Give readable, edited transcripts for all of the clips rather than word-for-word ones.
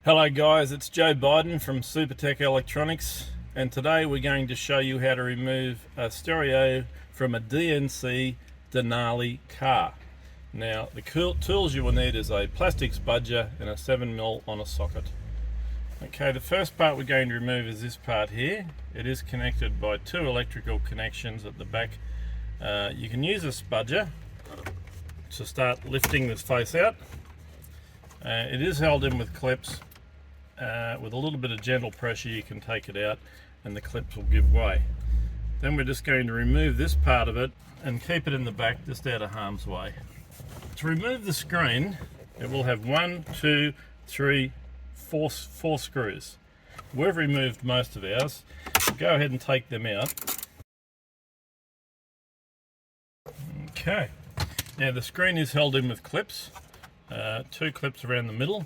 Hello guys, it's Joe Biden from Supertech Electronics, and today we're going to show you how to remove a stereo from a GMC Denali car. Now the tools you will need is a plastic spudger and a 7mm on a socket. Okay, the first part we're going to remove is this part here. It is connected by two electrical connections at the back. You can use a spudger to start lifting this face out. It is held in with clips. With a little bit of gentle pressure you can take it out and the clips will give way. Then we're just going to remove this part of it and keep it in the back just out of harm's way. To remove the screen, it will have 1, 2, 3, 4 screws. We've removed most of ours. Go ahead and take them out. Okay, now the screen is held in with clips, 2 clips around the middle.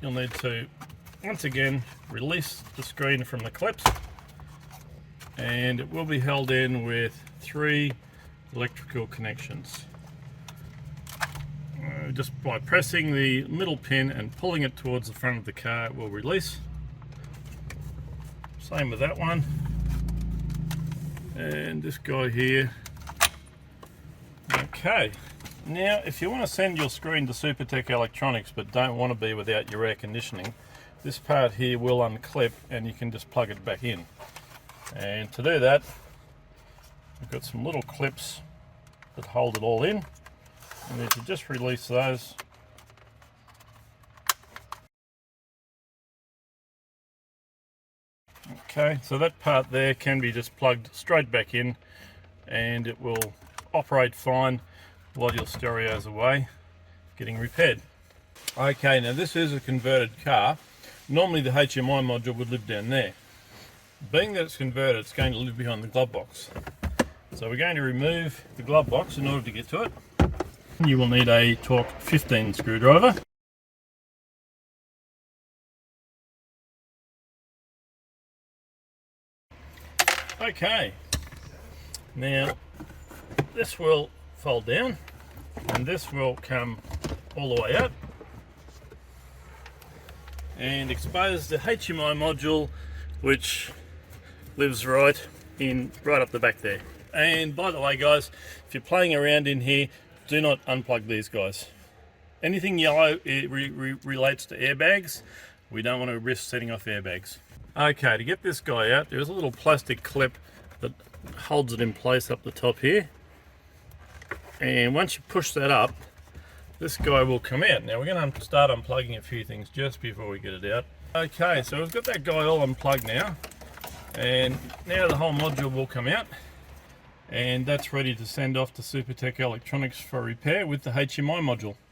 You'll need to once again release the screen from the clips, and it will be held in with 3 electrical connections. Just by pressing the middle pin and pulling it towards the front of the car, it will release. Same with that one, and this guy here. Okay. Now, if you want to send your screen to Supertech Electronics but don't want to be without your air conditioning, this part here will unclip and you can just plug it back in. And to do that, we've got some little clips that hold it all in. You need to just release those. Okay, so that part there can be just plugged straight back in and it will operate fine while your stereo's away getting repaired. Okay, now this is a converted car. Normally the HMI module would live down there. Being that it's converted, it's going to live behind the glove box. So we're going to remove the glove box in order to get to it. You will need a torque 15 screwdriver. Okay, now this will fold down and this will come all the way up and expose the HMI module, which lives right up the back there. And by the way guys, if you're playing around in here, do not unplug these guys. Anything yellow relates to airbags. We don't want to risk setting off airbags. Okay, to get this guy out, there's a little plastic clip that holds it in place up the top here. And once you push that up, this guy will come out. Now we're going to start unplugging a few things just before we get it out. Okay, so we've got that guy all unplugged now, and now the whole module will come out, and that's ready to send off to Supertech Electronics for repair with the HMI module.